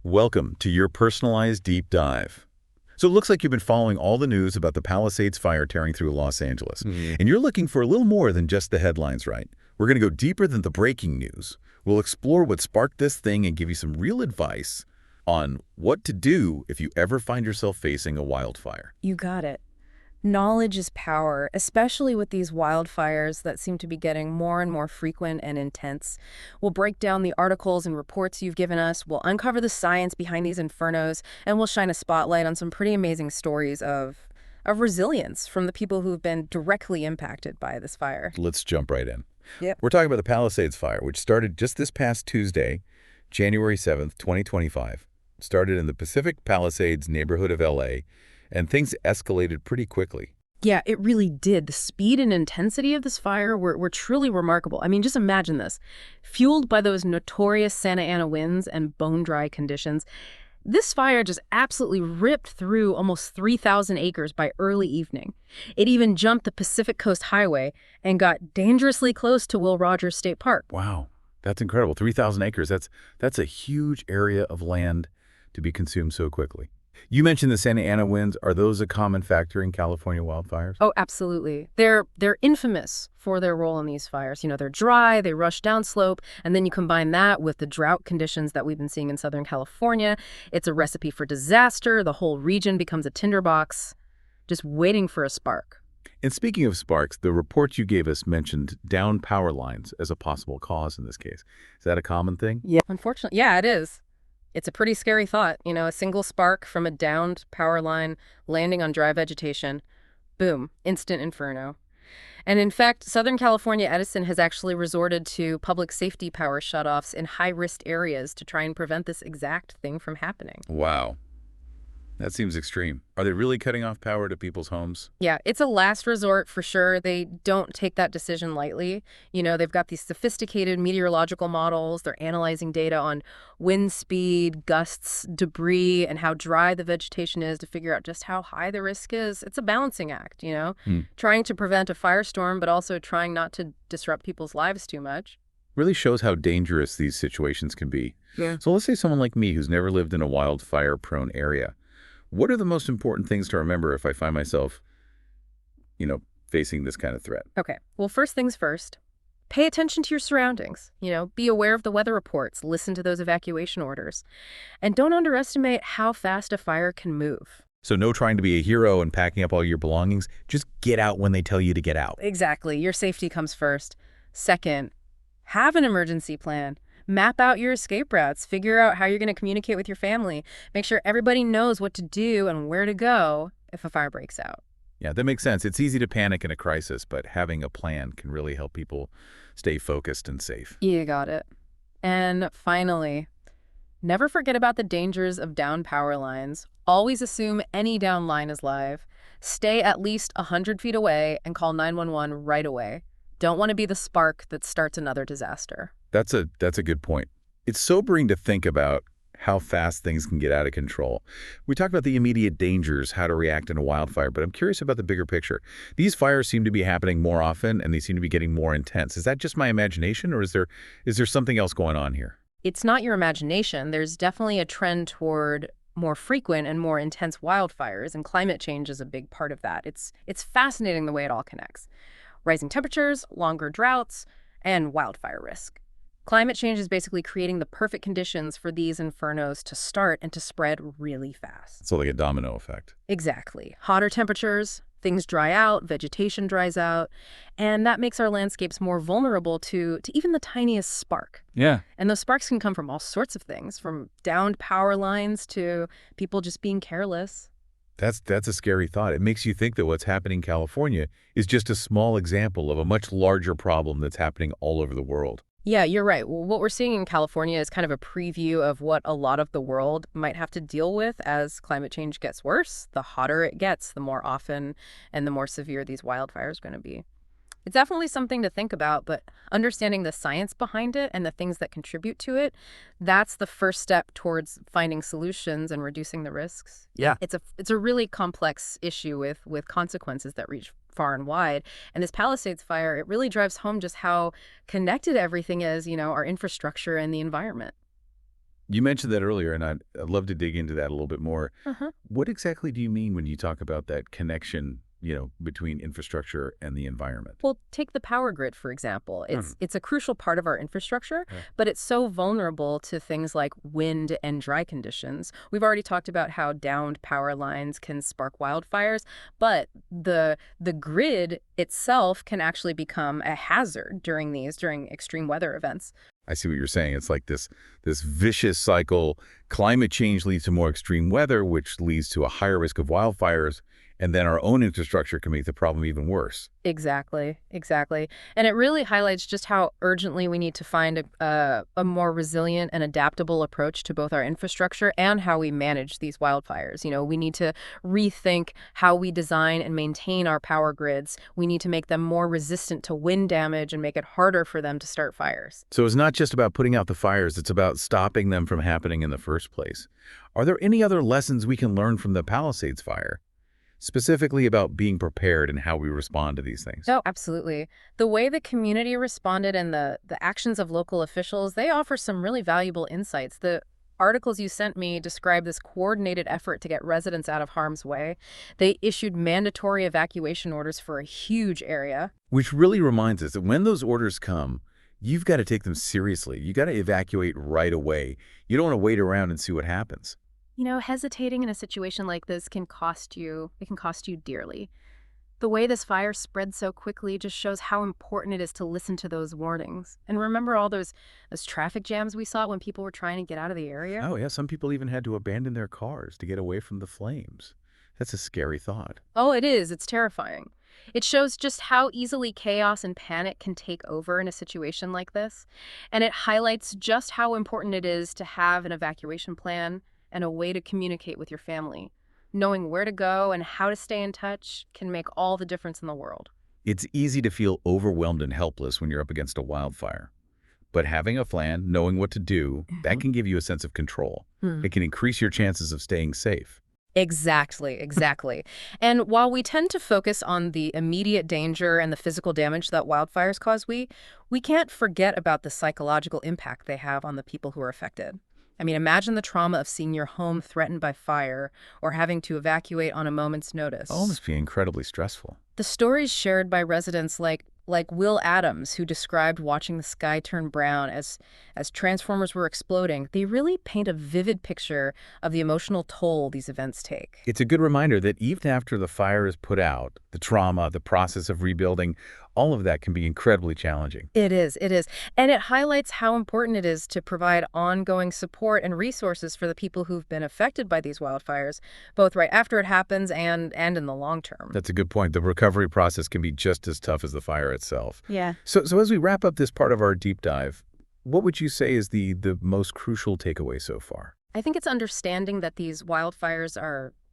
Welcome to your personalized deep dive. So it looks like you've been following all the news about the Palisades fire tearing through Los Angeles. And you're looking for a little more than just the headlines, right? We're going to go deeper than the breaking news. We'll explore what sparked this thing and give you some real advice on what to do if you ever find yourself facing a wildfire. You got it. Knowledge is power, especially with these wildfires that seem to be getting more and more frequent and intense. We'll break down the articles and reports you've given us, we'll uncover the science behind these infernos, and we'll shine a spotlight on some pretty amazing stories of resilience from the people who've been directly impacted by this fire. Let's jump right in. Yep. We're talking about the Palisades fire, which started just this past Tuesday, January 7th, 2025. It started in the Pacific Palisades neighborhood of LA, and things escalated pretty quickly. Yeah, it really did. The speed and intensity of this fire were truly remarkable. I mean, just imagine this. Fueled by those notorious Santa Ana winds and bone-dry conditions, this fire just absolutely ripped through almost 3,000 acres by early evening. It even jumped the Pacific Coast Highway and got dangerously close to Will Rogers State Park. Wow, that's incredible. 3,000 acres. That's a huge area of land to be consumed so quickly. You mentioned the Santa Ana winds. Are those a common factor in California wildfires? Oh, absolutely. They're infamous for their role in these fires. You know, they're dry, they rush downslope, and then you combine that with the drought conditions that we've been seeing in Southern California. It's a recipe for disaster. The whole region becomes a tinderbox, just waiting for a spark. And speaking of sparks, the report you gave us mentioned downed power lines as a possible cause in this case. Is that a common thing? Yeah. Unfortunately, yeah, it is. It's a pretty scary thought, you know, a single spark from a downed power line landing on dry vegetation. Boom, instant inferno. And in fact, Southern California Edison has actually resorted to public safety power shutoffs in high-risk areas to try and prevent this exact thing from happening. Wow. That seems extreme. Are they really cutting off power to people's homes? Yeah, it's a last resort for sure. They don't take that decision lightly. You know, they've got these sophisticated meteorological models. They're analyzing data on wind speed, gusts, debris, and how dry the vegetation is to figure out just how high the risk is. It's a balancing act, you know, trying to prevent a firestorm, but also trying not to disrupt people's lives too much. Really shows how dangerous these situations can be. Yeah. So let's say someone like me who's never lived in a wildfire-prone area. What are the most important things to remember if I find myself, facing this kind of threat? Okay, well, first things first. Pay attention to your surroundings. You know, be aware of the weather reports, listen to those evacuation orders, and don't underestimate how fast a fire can move. So no trying to be a hero and packing up all your belongings. Just get out when they tell you to get out. Exactly, your safety comes first. Second, have an emergency plan. Map out your escape routes. Figure out how you're going to communicate with your family. Make sure everybody knows what to do and where to go if a fire breaks out. Yeah, that makes sense. It's easy to panic in a crisis, but having a plan can really help people stay focused and safe. You got it. And finally, never forget about the dangers of down power lines. Always assume any down line is live. Stay at least 100 feet away and call 911 right away. Don't want to be the spark that starts another disaster. That's a good point. It's sobering to think about how fast things can get out of control. We talked about the immediate dangers, how to react in a wildfire, but I'm curious about the bigger picture. These fires seem to be happening more often, and they seem to be getting more intense. Is that just my imagination, or is there something else going on here? It's not your imagination. There's definitely a trend toward more frequent and more intense wildfires, and climate change is a big part of that. It's fascinating the way it all connects. Rising temperatures, longer droughts, and wildfire risk. Climate change is basically creating the perfect conditions for these infernos to start and to spread really fast. So like a domino effect. Exactly. Hotter temperatures, things dry out, vegetation dries out, and that makes our landscapes more vulnerable to even the tiniest spark. Yeah. And those sparks can come from all sorts of things, from downed power lines to people just being careless. That's a scary thought. It makes you think that what's happening in California is just a small example of a much larger problem that's happening all over the world. Yeah, you're right. Well, what we're seeing in California is kind of a preview of what a lot of the world might have to deal with as climate change gets worse. The hotter it gets, the more often and the more severe these wildfires are going to be. It's definitely something to think about, but understanding the science behind it and the things that contribute to it, that's the first step towards finding solutions and reducing the risks. Yeah. It's a really complex issue with consequences that reach far and wide. And this Palisades fire, it really drives home just how connected everything is, our infrastructure and the environment. You mentioned that earlier, and I'd love to dig into that a little bit more. Uh-huh. What exactly do you mean when you talk about that connection, between infrastructure and the environment? Well, take the power grid, for example. It's a crucial part of our infrastructure, Yeah. but it's so vulnerable to things like wind and dry conditions. We've already talked about how downed power lines can spark wildfires, but the grid itself can actually become a hazard during extreme weather events. I see what you're saying. It's like this vicious cycle. Climate change leads to more extreme weather, which leads to a higher risk of wildfires, and then our own infrastructure can make the problem even worse. Exactly, exactly. And it really highlights just how urgently we need to find a more resilient and adaptable approach to both our infrastructure and how we manage these wildfires. We need to rethink how we design and maintain our power grids. We need to make them more resistant to wind damage and make it harder for them to start fires. So it's not just about putting out the fires, it's about stopping them from happening in the first place. Are there any other lessons we can learn from the Palisades fire? Specifically about being prepared and how we respond to these things? Oh, absolutely. The way the community responded and the actions of local officials, they offer some really valuable insights. The articles you sent me describe this coordinated effort to get residents out of harm's way. They issued mandatory evacuation orders for a huge area. Which really reminds us that when those orders come, you've got to take them seriously. You got to evacuate right away. You don't want to wait around and see what happens. Hesitating in a situation like this can cost you dearly. The way this fire spread so quickly just shows how important it is to listen to those warnings. And remember all those traffic jams we saw when people were trying to get out of the area? Oh, yeah. Some people even had to abandon their cars to get away from the flames. That's a scary thought. Oh, it is. It's terrifying. It shows just how easily chaos and panic can take over in a situation like this. And it highlights just how important it is to have an evacuation plan and a way to communicate with your family. Knowing where to go and how to stay in touch can make all the difference in the world. It's easy to feel overwhelmed and helpless when you're up against a wildfire. But having a plan, knowing what to do, that can give you a sense of control. It can increase your chances of staying safe. Exactly. And while we tend to focus on the immediate danger and the physical damage that wildfires cause, we can't forget about the psychological impact they have on the people who are affected. I mean, imagine the trauma of seeing your home threatened by fire or having to evacuate on a moment's notice. Oh, it must be incredibly stressful. The stories shared by residents like Will Adams, who described watching the sky turn brown as transformers were exploding, they really paint a vivid picture of the emotional toll these events take. It's a good reminder that even after the fire is put out, the trauma, the process of rebuilding, all of that can be incredibly challenging. It is. And it highlights how important it is to provide ongoing support and resources for the people who've been affected by these wildfires, both right after it happens and in the long term. That's a good point. The recovery process can be just as tough as the fire itself. Yeah. So as we wrap up this part of our deep dive, what would you say is the most crucial takeaway so far? I think it's understanding that these wildfires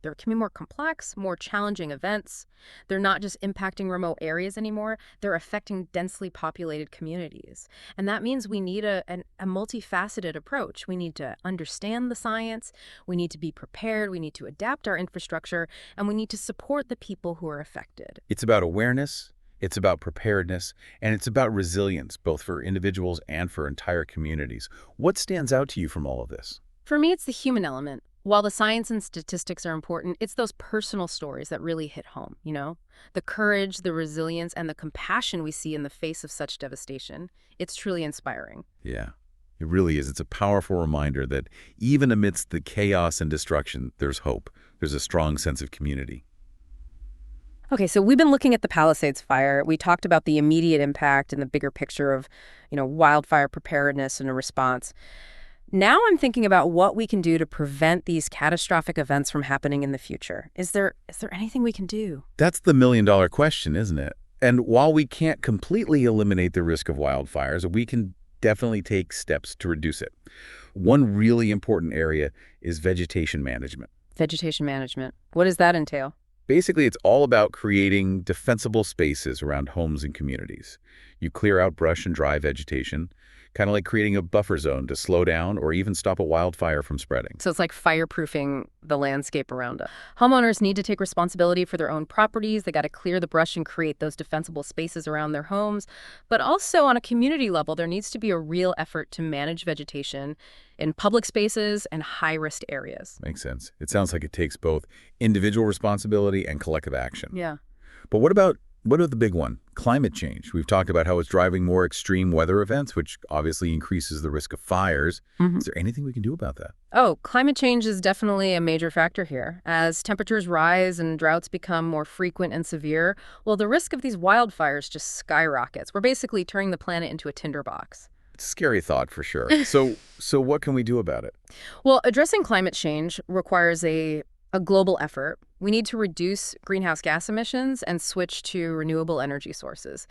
can be more complex, more challenging events. They're not just impacting remote areas anymore. They're affecting densely populated communities. And that means we need a multifaceted approach. We need to understand the science. We need to be prepared. We need to adapt our infrastructure. And we need to support the people who are affected. It's about awareness, it's about preparedness, and it's about resilience, both for individuals and for entire communities. What stands out to you from all of this? For me, it's the human element. While the science and statistics are important, it's those personal stories that really hit home, The courage, the resilience, and the compassion we see in the face of such devastation. It's truly inspiring. Yeah, it really is. It's a powerful reminder that even amidst the chaos and destruction, there's hope. There's a strong sense of community. Okay, so we've been looking at the Palisades fire. We talked about the immediate impact and the bigger picture of, wildfire preparedness and a response. Now I'm thinking about what we can do to prevent these catastrophic events from happening in the future. Is there anything we can do? That's the million-dollar question, isn't it? And while we can't completely eliminate the risk of wildfires, we can definitely take steps to reduce it. One really important area is vegetation management. Vegetation management. What does that entail? Basically, it's all about creating defensible spaces around homes and communities. You clear out brush and dry vegetation, kind of like creating a buffer zone to slow down or even stop a wildfire from spreading. So it's like fireproofing the landscape around us. Homeowners need to take responsibility for their own properties. They got to clear the brush and create those defensible spaces around their homes. But also on a community level, there needs to be a real effort to manage vegetation in public spaces and high-risk areas. Makes sense. It sounds like it takes both individual responsibility and collective action. Yeah. But what about the big one? Climate change. We've talked about how it's driving more extreme weather events, which obviously increases the risk of fires. Is there anything we can do about that? Oh, climate change is definitely a major factor here. As temperatures rise and droughts become more frequent and severe, well, the risk of these wildfires just skyrockets. We're basically turning the planet into a tinderbox. It's a scary thought for sure. So what can we do about it? Well, addressing climate change requires a global effort. We need to reduce greenhouse gas emissions and switch to renewable energy sources.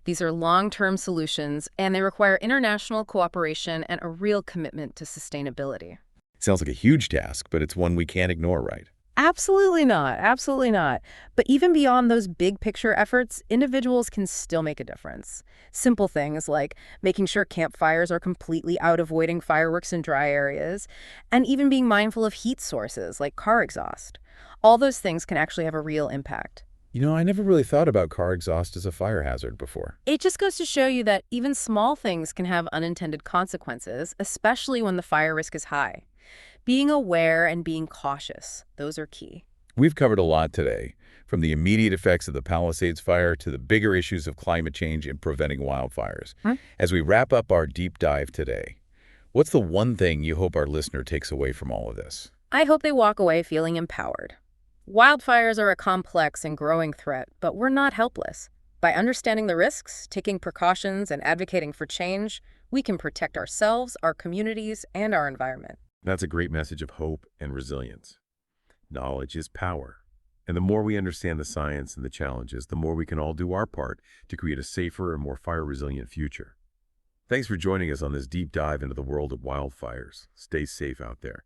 These are long-term solutions, and they require international cooperation and a real commitment to sustainability. Sounds like a huge task, but it's one we can't ignore, right? Absolutely not. Absolutely not. But even beyond those big picture efforts, individuals can still make a difference. Simple things like making sure campfires are completely out, avoiding fireworks in dry areas, and even being mindful of heat sources like car exhaust. All those things can actually have a real impact. You know, I never really thought about car exhaust as a fire hazard before. It just goes to show you that even small things can have unintended consequences, especially when the fire risk is high. Being aware and being cautious, those are key. We've covered a lot today, from the immediate effects of the Palisades fire to the bigger issues of climate change and preventing wildfires. As we wrap up our deep dive today, what's the one thing you hope our listener takes away from all of this? I hope they walk away feeling empowered. Wildfires are a complex and growing threat, but we're not helpless. By understanding the risks, taking precautions, and advocating for change, we can protect ourselves, our communities, and our environment. That's a great message of hope and resilience. Knowledge is power. And the more we understand the science and the challenges, the more we can all do our part to create a safer and more fire-resilient future. Thanks for joining us on this deep dive into the world of wildfires. Stay safe out there.